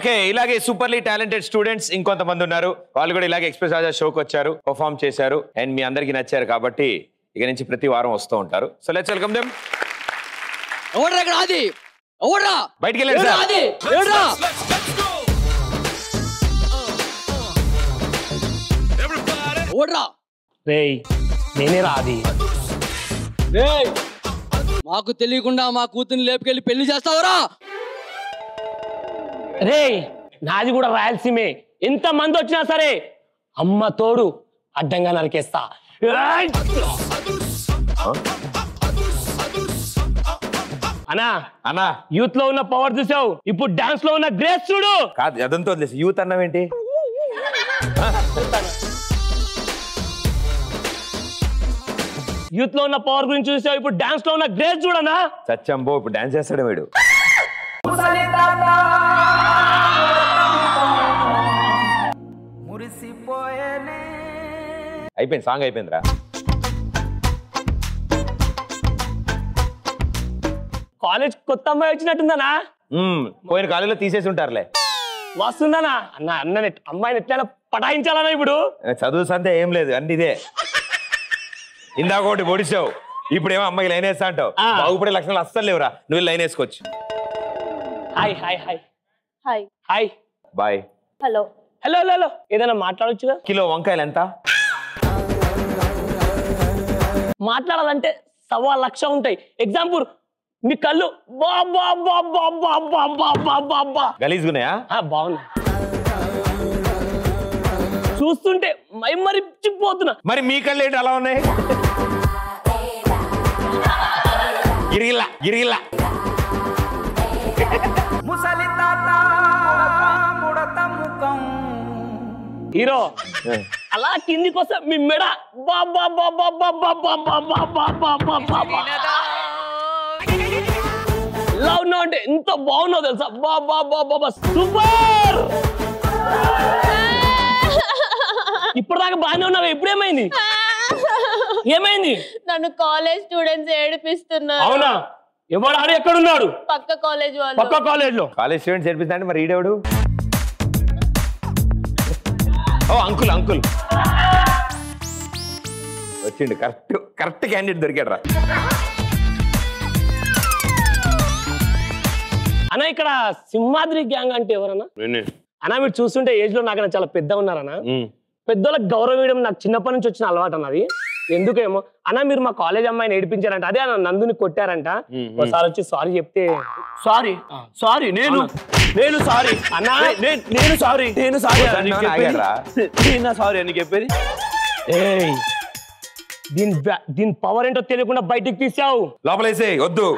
Okay, ఇలాగే superbly talented students ఇంకొంతమంది ఉన్నారు. వాళ్ళు కూడా ఇలాగే ఎక్స్ప్రెస్ రాజా షోకి వచ్చారు, పర్ఫామ్ చేశారు అండ్ మీ అందరికి నచ్చారు కాబట్టి ఇక నుంచి ప్రతి వారం వస్తూ ఉంటారు. So let's welcome them. ఎవడ్రా ఇక్కడ ఆది? ఎవడ్రా? బయటికి వెళ్ళండి సార్. ఆది ఎవడ్రా? ఎవడ్రా? రేయ్ నేనే రాది. రేయ్ మాకు తెలియకుండా మా కూతుర్ని లేపుకెళ్ళి పెళ్లి చేస్తావరా? రేయ్ నాది కూడా రాయలసీమే. ఎంత మంది వచ్చినా సరే అమ్మ తోడు అడ్డంగా నరికేస్తా. అన్నా అన్నా యూత్ లో ఉన్న పవర్ చూసావు, ఇప్పుడు డాన్స్ లో ఉన్న గ్రేస్ చూడు. కాదు అదంతా వదిలేసి యూత్ అన్నావేంటి? యూత్ లో ఉన్న పవర్ గురించి చూసావు, ఇప్పుడు డాన్స్ లో ఉన్న గ్రేస్ చూడనా. సత్యంబో ఇప్పుడు డాన్స్ చేస్తాడు వీడు. అయిపోయింది, సాంగ్ అయిపోయిందిరా. కాలేజ్ కొత్త అమ్మాయి వచ్చినట్టుందనా? పోయిన కాలేజీలో తీసేసి ఉంటారులే. వస్తుందనా? అన్న అన్న అమ్మాయిని ఎట్లా పటాయించాలన్నా ఇప్పుడు? చదువు సంతే ఏం లేదు, అన్ని ఇదే. ఇందాక ఒకటి పొడిచావు, ఇప్పుడేమో అమ్మాయి లైన్ వేస్తా అంటావు. బాగుపడే లక్షణాలు అస్సలు లేవురా, నువ్వు లైన్ వేసుకోవచ్చు. Hi hi hi hi hi bye. Hello hello hello ఏదైనా మాట్లాడొచ్చుగా? కిలో వంకాయలు ఎంత? మాట్లాడాలంటే 1,00,000 ఉంటాయి. ఎగ్జాంపుల్ మీ కళ్ళు గలీజుగున్నాయా? బాగున్నా, చూస్తుంటే మైమరిచిపోతున్నా. మరి మీ కళ్ళు ఏంటి అలా ఉన్నాయి? గిరిగిల్లా గిరిగిల్లా. హీరో అలా కిందికి వస్తే మీ మెడ ఎలా ఉన్నావు అంటే ఎంత బాగున్నావు తెలుసా? బాబా సూపర్. ఇప్పటిదాకా బాగానే ఉన్నావు, ఎప్పుడేమైంది? ఏమైంది? నన్ను కాలేజ్ స్టూడెంట్స్ ఏడిపిస్తున్నారు. అవునా? ఎవడు ఆడు ఎక్కడున్నాడు? పక్క కాలేజ్ వాళ్ళు. పక్క కాలేజ్ లో కాలేజ్ స్టూడెంట్స్ ఏడిపిస్తా అంటే మరి ఈడేవాడు? ఓ అంకుల్ అంకుల్ వచ్చిండు. కరెక్ట్ కరెక్ట్ క్యాండిడేట్ దొరికాడు రా. అన్న ఇక్కడ సింహాద్రి గ్యాంగ్ అంటే ఎవరన్నా? అన్న మీరు చూస్తుంటే ఏజ్ లో నాకన్నా చాలా పెద్ద ఉన్నారన్నా. పెద్దోళ్ళకి గౌరవం ఇవ్వడం నాకు చిన్నప్పటి నుంచి వచ్చిన అలవాటు అన్నది. ఎందుకేమో అన్న మీరు మా కాలేజ్ అమ్మాయిని ఏడిపించారంట, అదే అన్న నందుని కొట్టారంట. ఒకసారి వచ్చి సారీ చెప్తే. సారీ సారీ నేను సారీ అన్న, నేను సారీ సారీ అని చెప్పేది. దీని పవర్ ఏంటో తెలియకుండా బయటికి తీసావు. లోపలేసే వద్దు.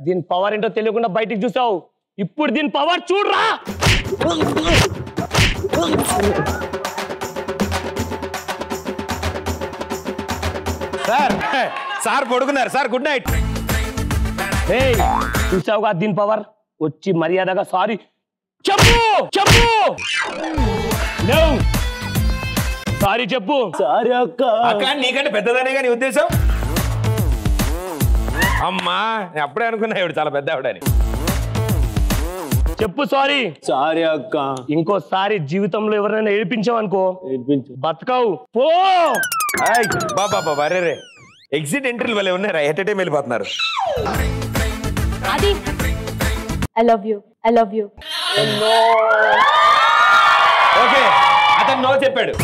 దీని పవర్ ఏంటో తెలియకుండా బయటికి చూసావు, ఇప్పుడు దీని పవర్ చూడరా. సార్ సార్ పడుకున్నారు సార్, గుడ్ నైట్. చూసావుగా దీని పవర్? వచ్చి మర్యాదగా సారీ చెప్పు చెప్పు. సారీ చెప్పు. సారీ అక్క. అక్క నీకంటే పెద్దదనే కానీ ఉద్దేశం. అమ్మా నేను అప్పుడే అనుకున్నా ఇవిడు చాలా పెద్ద ఆవిడని. చెప్పు సారీ. సారీ అక్క. ఇంకోసారి జీవితంలో ఎవరైనా ఏడిపించావనుకో బతకవు పో. బాబా రే ఎగ్జిట్ ఎంట్రీలు వల్లే ఉన్నారా? ఎట్ టైం వెళ్ళిపోతున్నారు. అది ఐ లవ్ యూ. ఓకే అతను నో చెప్పాడు.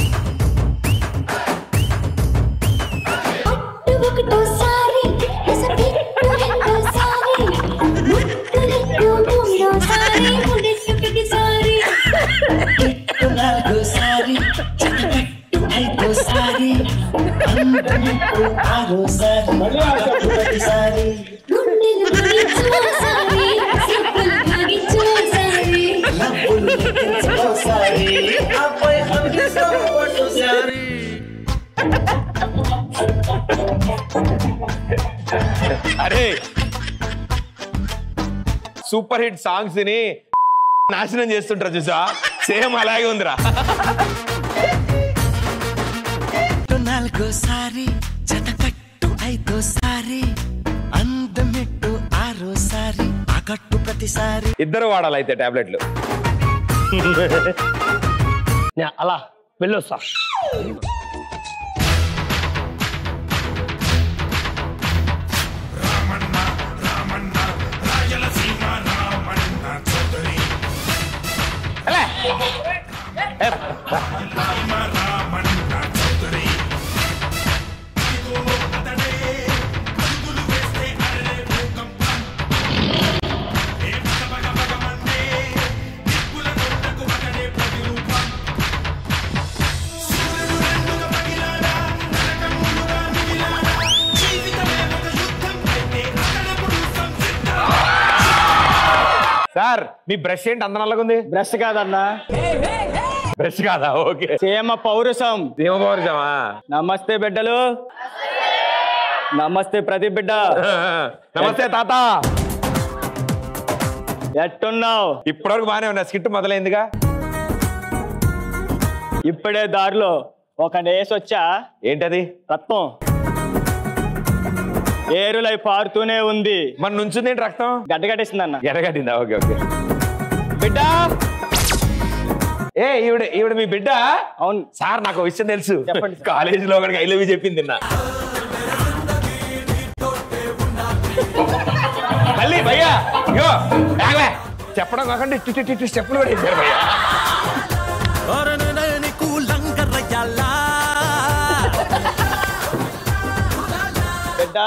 అరే సూపర్ హిట్ సాంగ్స్ ని నాశనం చేస్తుంటారు చూసా, సేమ్ అలాగే ఉందిరా. నాలుగోసారి జతకట్టు ఐదోసారి అందమెట్టు ఆరోసారి ఇద్దరు వాడాలి అయితే టాబ్లెట్లు. అలా వెళ్ళొస్తా. సార్ మీ బ్రష్ ఏంటి అంత నల్లగా ఉంది? బ్రష్ కాదన్నా, బ్రష్ కాదా? ఓకే. సేమ పౌరుషం. సేమ పౌరుషమా? నమస్తే బిడ్డలు. నమస్తే ప్రదీప్ బిడ్డ. నమస్తే తాత. ఎట్టున్నావు? ఇప్పటివరకు బాగానే ఉన్నా. స్కిట్ మొదలైందిగా. ఇప్పుడే దారిలో ఒక నేస్ వచ్చా. ఏంటది? రక్తం ఏరులై పారుతూనే ఉంది. మన నుంచుంది ఏంటి? రక్తం గడ్డగట్టేసింది అన్న. ఎడగట్టిందా? Okay okay. బిడ్డ ఈవిడ మీ బిడ్డ? అవును సార్. నాకు విషయం తెలుసు. చెప్పండి. కాలేజీలో ఒకరికి ఐ లవ్ యూ చెప్పింది నిన్న. మళ్ళీ భయ్యా ఇగో చెప్పడం కాకుండా స్టెప్పులు కూడా వేసారు భయ్యా. బిడ్డ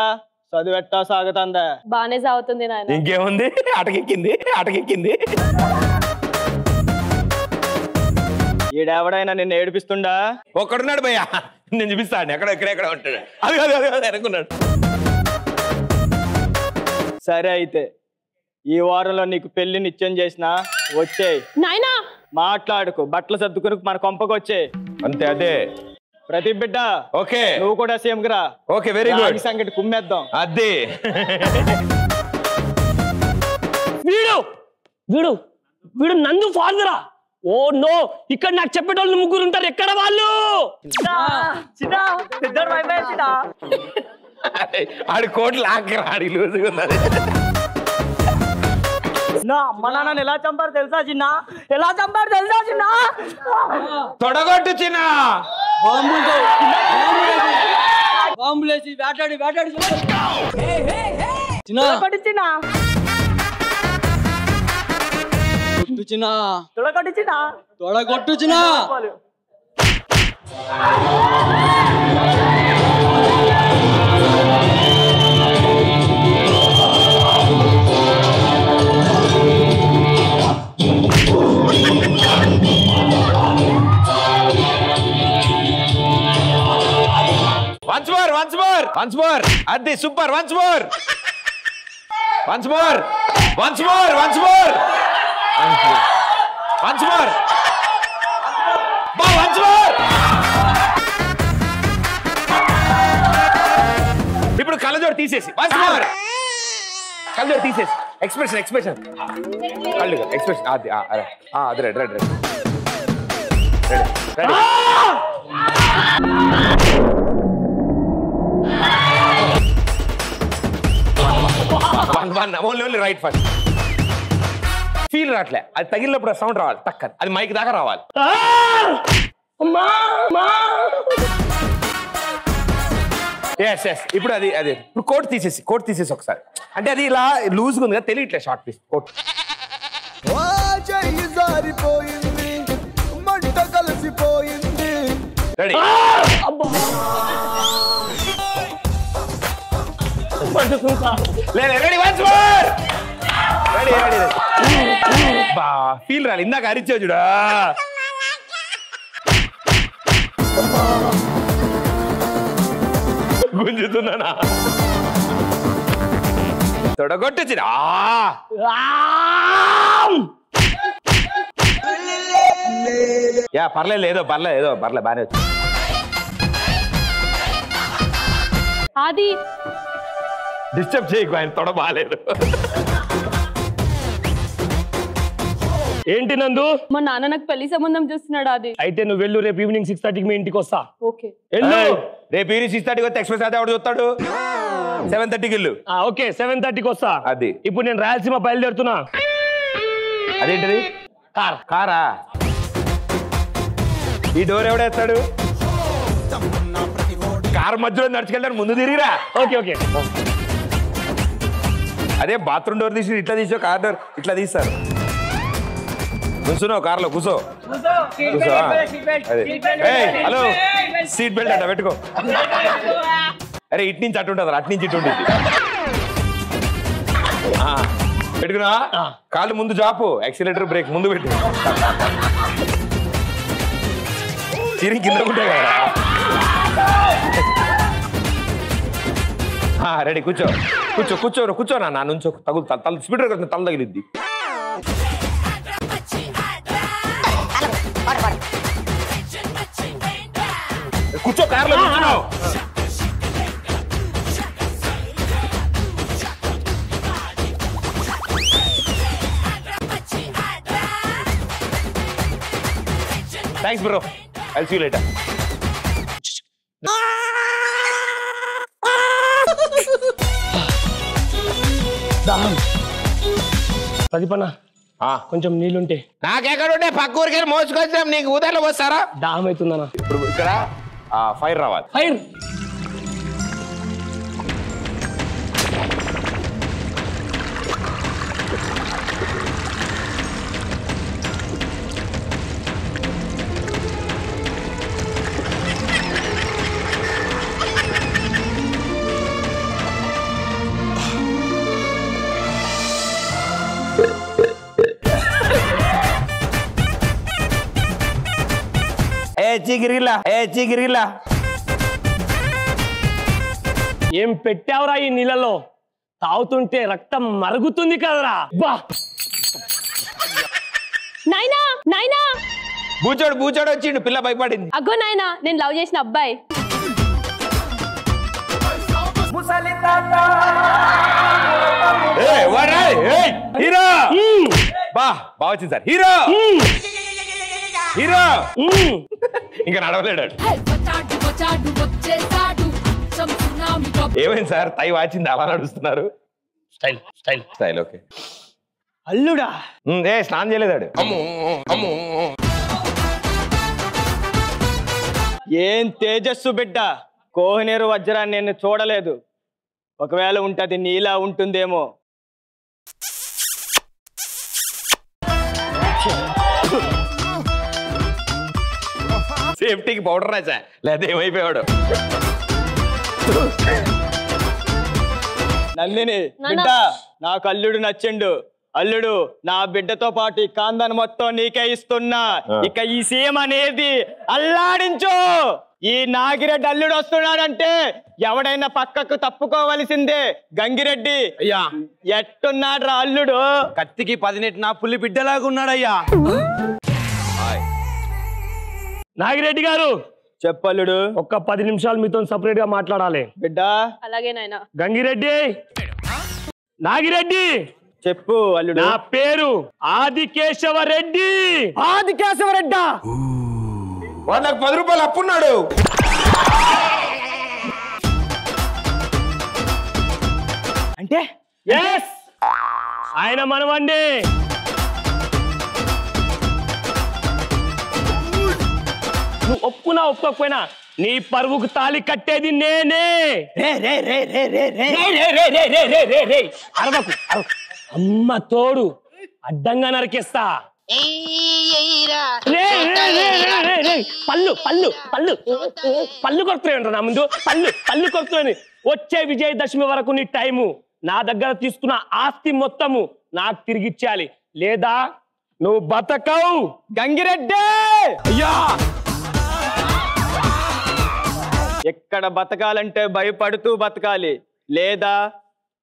చదువెట్టా సాగుతుందా? బానే సాగుతుంది నాయన. ఇంకేముంది? అటకెక్కింది. ఈడెవడైనా నిన్ను ఏడిపిస్తుండా? ఒక్కడున్నాడు భయ్యా, నేను చూపిస్తాను. ఎక్కడ ఉంటాడు. అది అనుకున్నాడు. సరే అయితే ఈ వారంలో నీకు పెళ్లి నిశ్చయం చేసినా వచ్చేయ్. నాయనా మాట్లాడుకు, బట్టలు సర్దుకుని మన కొంపకు వచ్చేయ్. అంతే. అదే ప్రదీప్ బిడ్డ. ఓకే. నువ్వు కూడా సేమ్ రా. Okay, very good. సంగతి కుమ్మేద్దాం. అదే. వీడు నందు ఫాదరా? ఓ నో, ఇక్కడ నాకు చెప్పేటోళ్ళు ముగ్గురు ఉంటారు. ఎక్కడ వాళ్ళు? ఆడి కోట్లు ఆడి లూజుగా ఉన్నది. అమ్మ నాన్న ఎలా చంపారు తెలుసా చిన్న? తొడగొట్టు చిన్న. బాంబులేసి వేటాడి తొడగొట్టు చిన్న. Once more. Addi, super. Once more. Once more. Ba, once more. ఇప్పుడు కళ్ళజోడు తీసేసి. Once more. కళ్ళజోడు తీసేసి. Expression. కళ్ళు expression. అది ready. Only right first. Feel రావట్లే. అది తగిలినప్పుడు సౌండ్ రావాలి. టక్కర్ అది మైక్ దాకా రావాలి. ఇప్పుడు అది ఇప్పుడు కోట్ తీసేసి ఒకసారి. అంటే అది ఇలా లూజ్గా ఉంది కదా, తెలియట్లే. Short piece coat. Ready. Ready. Once more. Ready. బా ఫీల్ రాలి. ఇందాక అరిచావు చూడా. గుంజుతున్నానా? తొడగొట్టొచ్చి. పర్లేదు ఏదో బానే వచ్చి. ఆది డిస్టర్బ్ చేయకు, ఆయన తొడ బాగాలేదు. ఏంటి నందు? మా నాన్న నాకు పెళ్లి సంబంధం చూస్తున్నాడు. అది అయితే నువ్వు వెళ్ళు. రేపు ఈవినింగ్ 6:30కి మీ ఇంటికి వస్తా. ఓకే. వెళ్ళు. రేపు ఈవినింగ్ 6:30కి వస్తే ఎక్స్ప్రెస్ అయితే ఎవడు చూస్తాడు? 7:30కి ఇల్లు. ఓకే 7:30కి వస్తా. అది. ఇప్పుడు నేను రాయలసీమ బయలుదేరుతున్నా. అదేంటిది? కారా? ఈ డోర్ ఎవడేస్తాడు? కారు మధ్యలో నడుచుకెళ్తాడు, ముందు తిరిగిరా. ఓకే అదే బాత్రూమ్ డోర్ తీసి ఇట్లా తీసో, కార్ డోర్ ఇట్లా తీస్తారు. కూర్చున్నావు కార్లో, కూర్చో. హలో, సీట్ బెల్ట్ అంట పెట్టుకో. అరే ఇటు నుంచి అటు ఉంటుంది, అటు నుంచి ఇటు ఉంటుంది. పెట్టుకున్నా, కాళ్ళు ముందు జాపు, యాక్సిలేటర్ బ్రేక్ ముందు పెట్టు. చిరి కింద ఉంటాయి కదా. రెడీ, కూర్చో కూర్చో కూర్చో కూర్చోనా, నా నుంచో తగులు తల స్పీడ్ తల తగిలిద్ది. కూర్చో, కార్లో కూర్చున్నావు. Thanks bro, I'll see you later. ప్రదీపన్న కొంచెం నీళ్ళుంటే. నాకెక్కడుంటే పక్క ఊరికి మోసుకొచ్చాం, నీకు ఉదర్లో పోస్తారా? దాహం అవుతుందన్నా. ఇప్పుడు ఇక్కడ ఫైర్ రావాలి. ఫైర్ చిగిరిలా ఏం పెట్టావురా ఈ నీళ్ళలో? తాగుతుంటే రక్తం మరుగుతుంది కదరా. నాయనా నాయనా, బూచోడు వచ్చిండు, పిల్ల భయపడింది. అగ్గో నాయనా, నేను లవ్ చేసిన అబ్బాయి. హీరో బాగా వచ్చింది సార్. హీరో ఇంకా నడవలేడు. ఏమైంది సార్, తై వాచింది అలా నడుస్తున్నారు? Style okay. అల్లుడా? స్నానం చేయలేదాడు. ఏం తేజస్సు బిడ్డ, కోహినూరు వజ్రాన్ని నేను చూడలేదు. ఒకవేళ ఉంటది నీలా ఉంటుందేమో. సేఫ్టీకి పౌడర్ రాసా, లేదా ఏమైపోయాడు. నందిని బిడ్డ, నాకు అల్లుడు నచ్చిండు. అల్లుడు, నా బిడ్డతో పాటు ఈ కాందాన్ని మొత్తం నీకే ఇస్తున్నా. ఇక ఈ సీఎం అనేది అల్లాడించు. ఈ నాగిరెడ్డి అల్లుడు వస్తున్నాడంటే ఎవడైనా పక్కకు తప్పుకోవలసిందే. గంగిరెడ్డి అయ్యా, ఎట్టున్నాడు రా అల్లుడు? కత్తికి 18 నా పుల్లి బిడ్డలాగా ఉన్నాడయ్యా. నాగిరెడ్డి గారు చెప్పల్లుడు. ఒక్క 10 నిమిషాలు మీతో సపరేట్ గా మాట్లాడాలి. బిడ్డ అలాగే నాయనా. గంగిరెడ్డి, నాగిరెడ్డి. చెప్పు అల్లుడు. నా పేరు ఆదికేశవరెడ్డి. ఆదికేశవరెడ్డా? వాడు నాకు 10 రూపాయలు అప్పున్నాడు. అంటే ఆయన మనవండి. నువ్వు ఒప్పుకున్నా ఒప్పుకోకపోయినా నీ పరువుకు తాళి కట్టేది నేనే. అరవకు, అమ్మ తోడు అడ్డంగా నరికేస్తా. పళ్ళు పళ్ళు పళ్ళు పళ్ళు కొడుతున్నాయి నా ముందు. పళ్ళు కొడుతున్నాయి. వచ్చే విజయదశమి వరకు నీ టైము. నా దగ్గర తీసుకున్న ఆస్తి మొత్తము నాకు తిరిగిచ్చేయాలి, లేదా నువ్వు బతకవు. గంగిరెడ్డి అయ్యా, ఎక్కడ బతకాలంటే భయపడుతూ బతకాలి, లేదా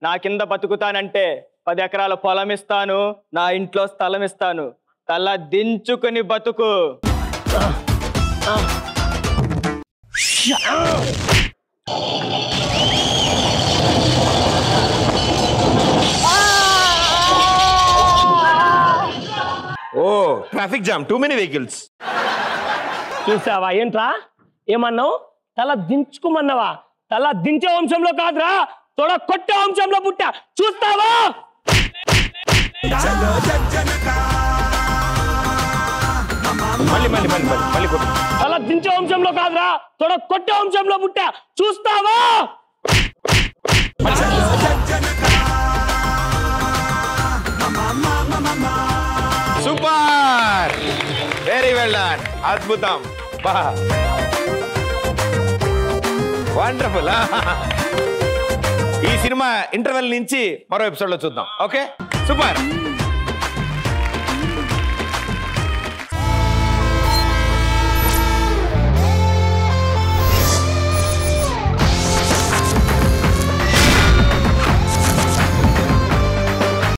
నా కింద బతుకుతానంటే 10 ఎకరాల పొలం ఇస్తాను, నా ఇంట్లో స్థలం ఇస్తాను. తల దించుకుని బతుకు. ఓ traffic jam, too many vehicles. చూసావా? ఏంట్రా ఏమన్నావు? తల దించుకోమన్నావా? తల దించే వంశంలో కాదురా, తొడ కొట్టే వంశంలో పుట్టా చూస్తావా మళ్ళీ కొట్టు. అలా దించే వంశంలో కాదురా తొడ కొట్టే వంశంలో పుట్టా చూస్తావా సూపర్, వెరీ వెల్ డన్, అద్భుతం, వండర్ఫుల్. ఈ సినిమా ఇంటర్వెల్ నుంచి మరో ఎపిసోడ్ లో చూద్దాం. Okay, super.